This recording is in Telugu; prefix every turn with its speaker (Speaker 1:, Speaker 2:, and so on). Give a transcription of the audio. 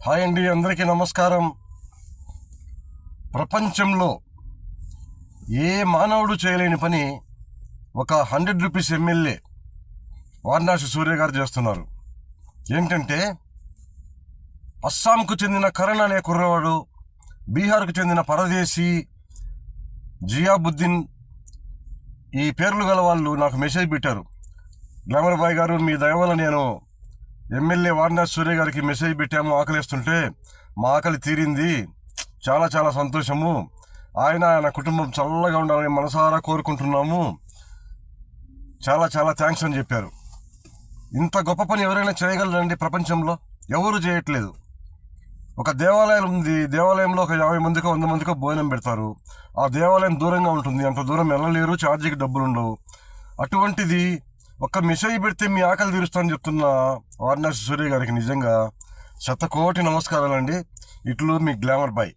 Speaker 1: హాయ్ అండి, అందరికీ నమస్కారం. ప్రపంచంలో ఏ మానవుడు చేయలేని పని ఒక 100 రూపీస్ ఎమ్మెల్యే వారణాసి సూర్య గారు చేస్తున్నారు. ఏంటంటే, అస్సాంకు చెందిన కరణ్ అనే కుర్రవాడు, బీహార్కు చెందిన పరదేశీ జియాబుద్దీన్, ఈ పేర్లు గల వాళ్ళు నాకు మెసేజ్ పెట్టారు. గ్లామర్ బాయ్ గారు, మీ దయ వల్ల నేను ఎమ్మెల్యే వారణాసి సూర్య గారికి మెసేజ్ పెట్టాము, ఆకలిస్తుంటే మా ఆకలి తీరింది, చాలా చాలా సంతోషము, ఆయన కుటుంబం చల్లగా ఉండాలని మనసారా కోరుకుంటున్నాము, చాలా చాలా థ్యాంక్స్ అని చెప్పారు. ఇంత గొప్ప పని ఎవరైనా చేయగలరండి? ప్రపంచంలో ఎవరు చేయట్లేదు. ఒక దేవాలయం ఉంది, దేవాలయంలో ఒక 50 మందికో 100 మందికో భోజనం పెడతారు. ఆ దేవాలయం దూరంగా ఉంటుంది, అంత దూరం వెళ్ళలేరు, ఛార్జీకి డబ్బులు ఉండవు. అటువంటిది ఒక్క మెసేజ్ పెడితే మీ ఆకలి తీరుస్తానని చెప్తున్న వారణాసి సూర్య గారికి నిజంగా 100 కోటి నమస్కారాలండి. ఇట్లు మీ గ్లామర్ బాయ్.